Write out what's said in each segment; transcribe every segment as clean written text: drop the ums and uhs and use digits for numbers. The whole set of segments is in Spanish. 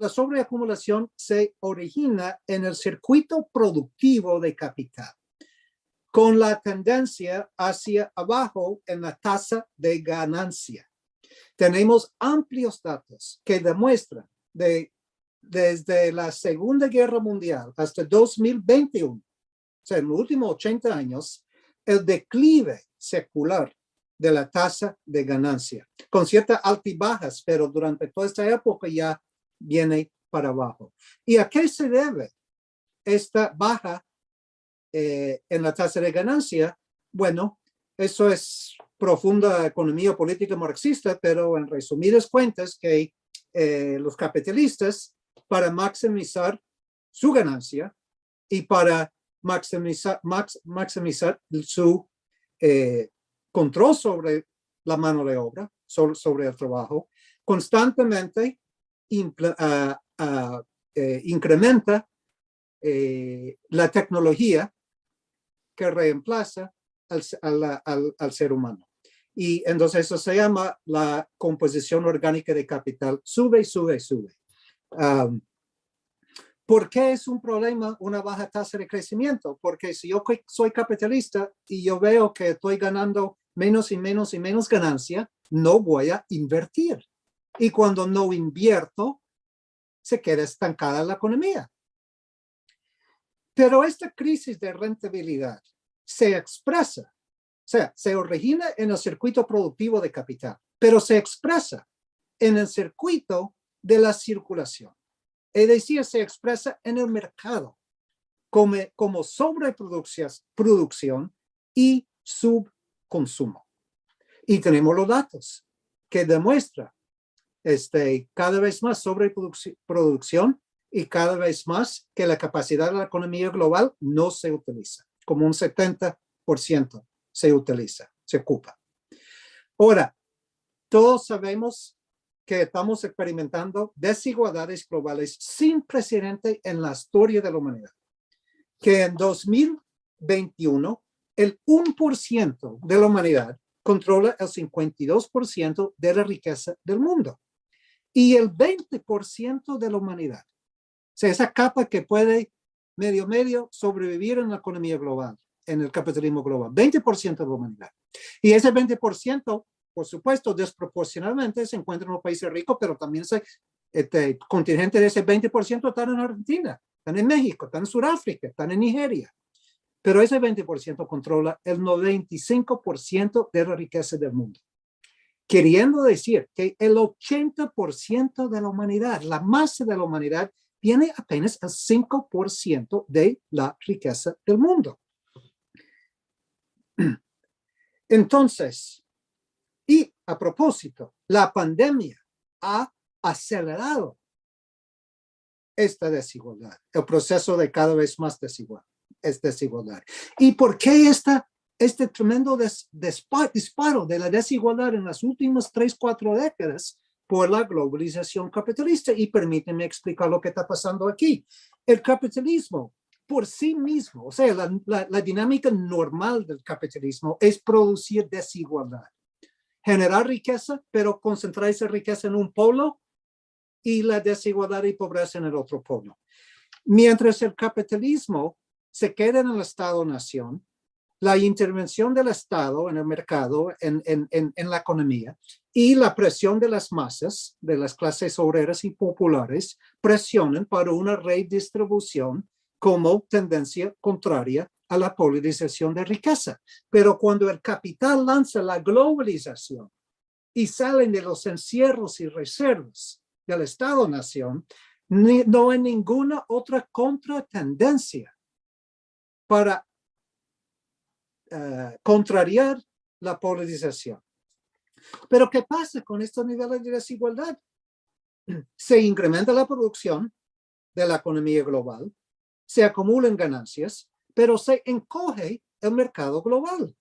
la sobreacumulación se origina en el circuito productivo de capital, con la tendencia hacia abajo en la tasa de ganancia. Tenemos amplios datos que demuestran desde la Segunda Guerra Mundial hasta 2021, o sea, en los últimos 80 años, el declive secular de la tasa de ganancia, con ciertas altibajas, pero durante toda esta época ya viene para abajo. ¿Y a qué se debe esta baja en la tasa de ganancia? Bueno, eso es profunda economía política marxista, pero en resumidas cuentas que los capitalistas, para maximizar su ganancia y para maximizar su control sobre la mano de obra, sobre el trabajo, constantemente incrementa la tecnología que reemplaza al ser humano. Y entonces eso se llama la composición orgánica de capital. Sube, sube, sube. ¿Por qué es un problema una baja tasa de crecimiento? Porque si yo soy capitalista y yo veo que estoy ganando menos y menos y menos ganancia, no voy a invertir. Y cuando no invierto, se queda estancada la economía. Pero esta crisis de rentabilidad se expresa, o sea, se origina en el circuito productivo de capital, pero se expresa en el circuito de la circulación. Es decir, se expresa en el mercado como sobreproducción y subconsumo. Y tenemos los datos que demuestran cada vez más sobreproducción y cada vez más que la capacidad de la economía global no se utiliza, como un 70% se utiliza, se ocupa. Ahora, todos sabemos que estamos experimentando desigualdades globales sin precedente en la historia de la humanidad. Que en 2021, el 1% de la humanidad controla el 52% de la riqueza del mundo. Y el 20% de la humanidad, o sea, esa capa que puede medio sobrevivir en la economía global, en el capitalismo global, 20% de la humanidad. Y ese 20%, por supuesto, desproporcionalmente se encuentra en los países ricos, pero también contingente de ese 20% están en Argentina, están en México, están en Sudáfrica, están en Nigeria. Pero ese 20% controla el 95% de la riqueza del mundo. Queriendo decir que el 80% de la humanidad, la masa de la humanidad, tiene apenas el 5% de la riqueza del mundo. Entonces, y a propósito, la pandemia ha acelerado esta desigualdad, el proceso de cada vez más desigualdad. ¿Y por qué este tremendo disparo de la desigualdad en las últimas 3-4 décadas? Por la globalización capitalista. Y permíteme explicar lo que está pasando aquí. El capitalismo por sí mismo, o sea, la dinámica normal del capitalismo es producir desigualdad. Generar riqueza, pero concentrar esa riqueza en un polo y la desigualdad y pobreza en el otro polo. Mientras el capitalismo se queda en el Estado-nación, la intervención del Estado en el mercado, en la economía, y la presión de las masas, de las clases obreras y populares, presionan para una redistribución como tendencia contraria a la polarización de riqueza. Pero cuando el capital lanza la globalización y salen de los encierros y reservas del Estado-nación, no hay ninguna otra contratendencia para contrariar la polarización. Pero ¿qué pasa con estos niveles de desigualdad? Se incrementa la producción de la economía global, se acumulan ganancias, pero se encoge el mercado global.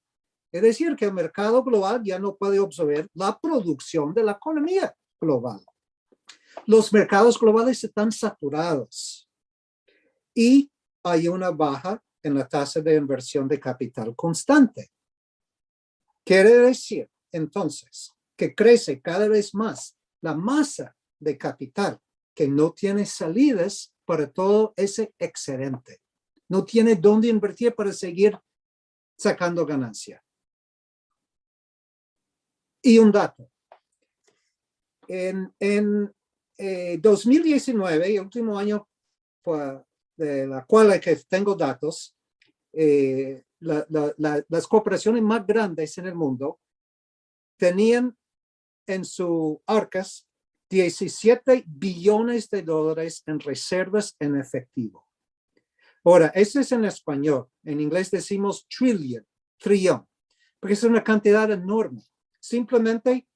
Es decir, que el mercado global ya no puede absorber la producción de la economía global. Los mercados globales están saturados y hay una baja en la tasa de inversión de capital constante. Quiere decir, entonces, que crece cada vez más la masa de capital que no tiene salidas para todo ese excedente. No tiene dónde invertir para seguir sacando ganancia. Y un dato. En 2019, el último año de la cual que tengo datos, las corporaciones más grandes en el mundo tenían en sus arcas 17 billones de dólares en reservas en efectivo. Ahora, eso es en español. En inglés decimos trillion, trillón, porque es una cantidad enorme. Simplemente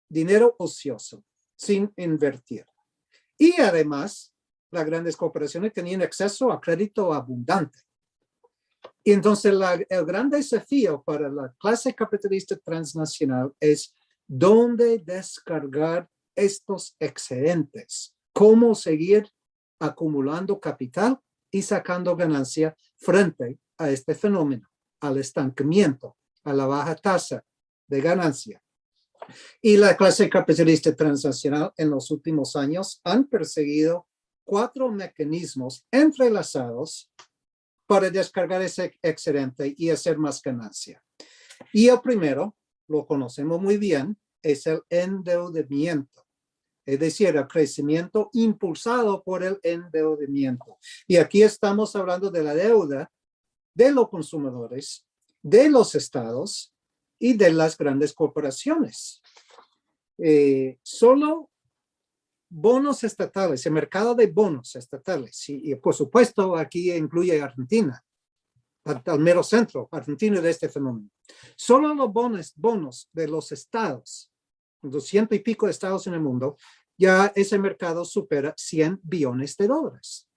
dinero ocioso, sin invertir. Y además, las grandes corporaciones tenían acceso a crédito abundante. Y entonces el gran desafío para la clase capitalista transnacional es dónde descargar estos excedentes, cómo seguir acumulando capital y sacando ganancia frente a este fenómeno, al estancamiento, a la baja tasa de ganancia. Y la clase capitalista transnacional en los últimos años han perseguido 4 mecanismos entrelazados para descargar ese excedente y hacer más ganancia. Y el primero, lo conocemos muy bien, es el endeudamiento. Es decir, el crecimiento impulsado por el endeudamiento. Y aquí estamos hablando de la deuda de los consumidores, de los estados y de las grandes corporaciones. Solo bonos estatales, el mercado de bonos estatales, y por supuesto aquí incluye Argentina, al mero centro argentino de este fenómeno. Solo los bonos de los estados, 200 y pico de estados en el mundo, ya ese mercado supera 100 billones de dólares.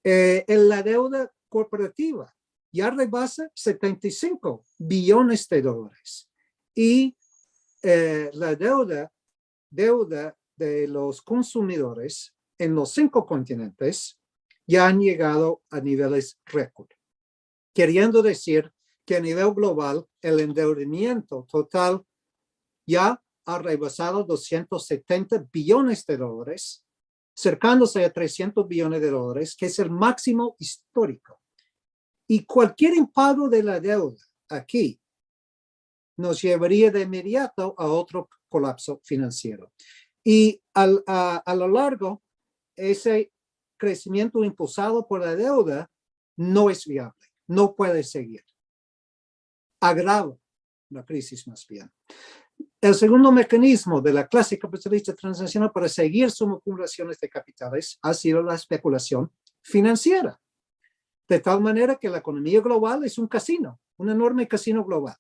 En la deuda corporativa ya rebasa 75 billones de dólares. Y la deuda de los consumidores en los 5 continentes ya han llegado a niveles récord. Queriendo decir que a nivel global el endeudamiento total ya ha rebasado 270 billones de dólares, acercándose a 300 billones de dólares, que es el máximo histórico. Y cualquier impago de la deuda aquí nos llevaría de inmediato a otro colapso financiero. Y a lo largo, ese crecimiento impulsado por la deuda no es viable, no puede seguir. Agrava la crisis más bien. El segundo mecanismo de la clase capitalista transnacional para seguir sus acumulaciones de capitales ha sido la especulación financiera. De tal manera que la economía global es un casino, un enorme casino global.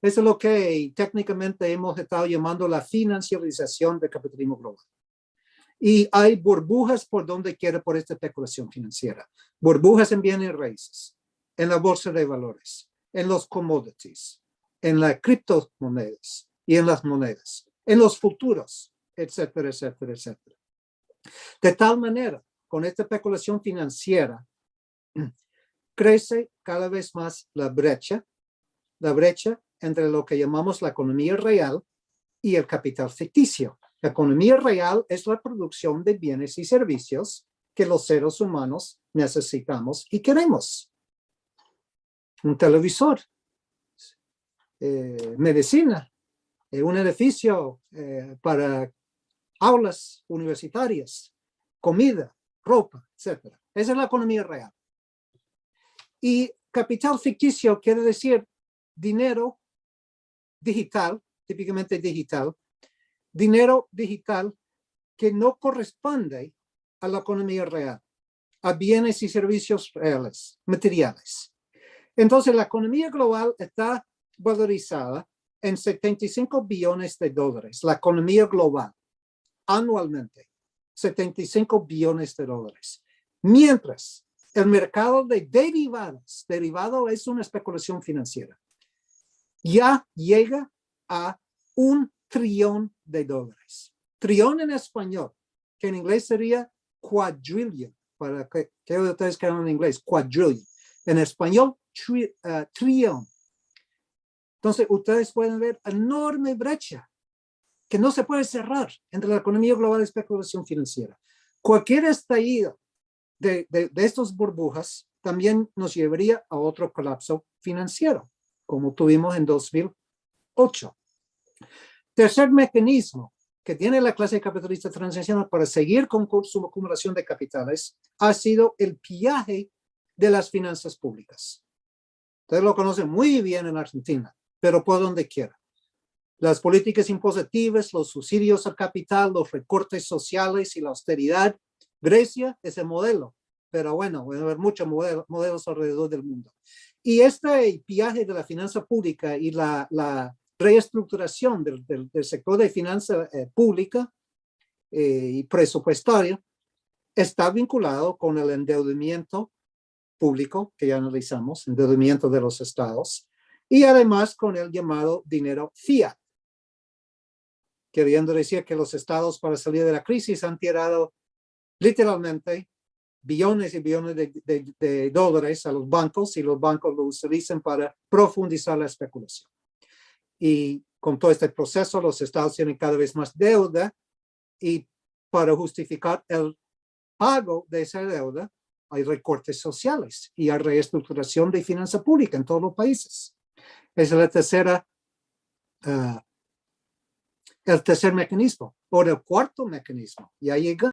Eso es lo que técnicamente hemos estado llamando la financiarización del capitalismo global. Y hay burbujas por donde quiera por esta especulación financiera. Burbujas en bienes raíces, en la bolsa de valores, en los commodities, en las criptomonedas y en las monedas, en los futuros, etcétera, etcétera, etcétera. De tal manera, con esta especulación financiera, crece cada vez más la brecha entre lo que llamamos la economía real y el capital ficticio. La economía real es la producción de bienes y servicios que los seres humanos necesitamos y queremos. Un televisor, medicina, un edificio para aulas universitarias, comida, ropa, etc. Esa es la economía real. Y capital ficticio quiere decir dinero digital, típicamente digital, dinero digital que no corresponde a la economía real, a bienes y servicios reales, materiales. Entonces, la economía global está valorizada en 75 billones de dólares, la economía global, anualmente, 75 billones de dólares. Mientras, el mercado de derivados, derivado es una especulación financiera, ya llega a 1 trillón de dólares. Trillón en español, que en inglés sería quadrillion, para que ustedes que hablan en inglés, quadrillion. En español, trillón. Entonces, ustedes pueden ver enorme brecha que no se puede cerrar entre la economía global y especulación financiera. Cualquier estallido de estas burbujas también nos llevaría a otro colapso financiero, como tuvimos en 2008. Tercer mecanismo que tiene la clase capitalista transnacional para seguir con su acumulación de capitales ha sido el pillaje de las finanzas públicas. Ustedes lo conocen muy bien en Argentina, pero por donde quiera. Las políticas impositivas, los subsidios al capital, los recortes sociales y la austeridad. Grecia es el modelo, pero bueno, va a haber muchos modelos alrededor del mundo. Y este pillaje de la finanza pública y la reestructuración del sector de finanza pública y presupuestaria está vinculado con el endeudamiento público que ya analizamos, endeudamiento de los estados, y además con el llamado dinero fiat, queriendo decir que los estados para salir de la crisis han tirado literalmente billones y billones de dólares a los bancos y los bancos lo utilizan para profundizar la especulación. Y con todo este proceso los estados tienen cada vez más deuda y para justificar el pago de esa deuda hay recortes sociales y hay reestructuración de finanza pública en todos los países. Es la tercera el tercer mecanismo. O el cuarto mecanismo, ya llega